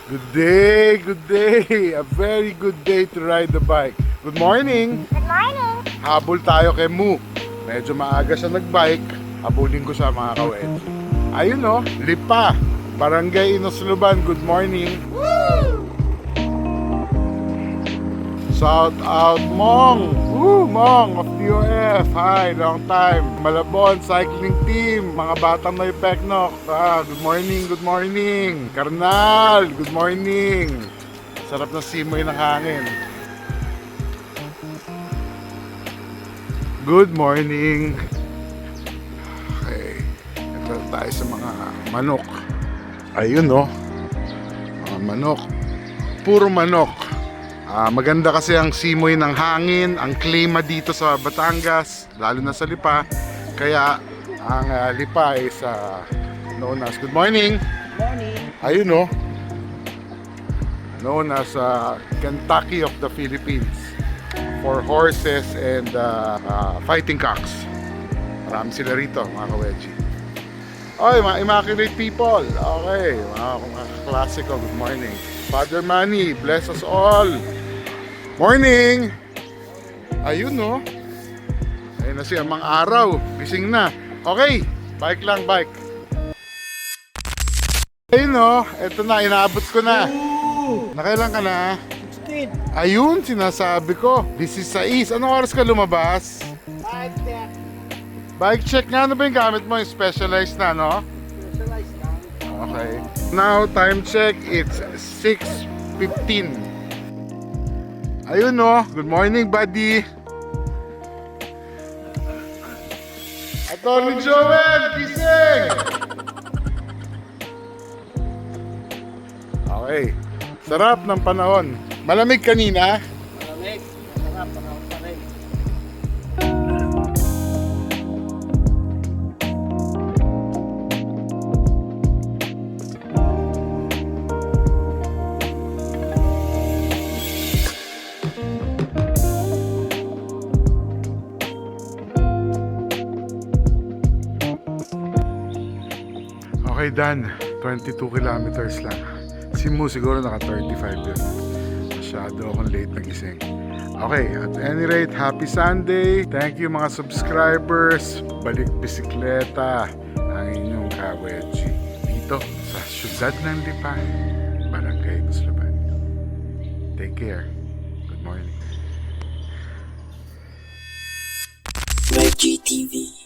Good day, good day. A very good day to ride the bike. Good morning. Good morning. Habol tayo kay Mu. Medyo maaga siya nagbike. Habulin ko siya mga kawed. Ayun o, Lipa. Barangay Inosluban. Good morning. Shout out Mong! Woo! Mong of DOF! Hi! Long time! Malabon Cycling Team! Mga batang may peknok! Good morning! Good morning! Karnal! Good morning! Sarap na simoy ng hangin. Good morning! Okay. Ito tayo sa mga manok. Ayun no. Mga manok. Puro manok. Maganda kasi ang simoy ng hangin, ang klima dito sa Batangas, lalo na sa Lipa. Kaya ang Lipa is known as, good morning. Morning. Ayun no. Known as Kentucky of the Philippines for horses and fighting cocks. Marami sila rito mga kaweji. Oy, mga immaculate people. Okay, mga classical, good morning. Father Manny, bless us all. Morning! Ayun no. Ayun na siya, mga araw. Gising na. Okay, bike lang, bike. Ayun no, eto na, inaabot ko na. Nakailan ka na? 16. Ayun, sinasabi ko. This is sais. Anong oras ka lumabas? 5 check. Bike check nga. Ano ba yung gamit mo? Yung specialized na, no? Specialized lang. Okay. Now, time check. It's 6:15. Ayun no. Good morning, buddy. Atty. Joel, gising! Okay. Sarap ng panahon. Malamig kanina. Malamig. Masarap. Panahon pa rin. Okay, Dan. 22 kilometers lang. Si Mu siguro naka 35 yun. Masyado akong late nagising. Okay, at any rate, happy Sunday. Thank you mga subscribers. Balik bisikleta ang inyong kaweji. Dito sa siyudad ng Lipa, Barangay Inosluban. Take care. Good morning. Reggie TV.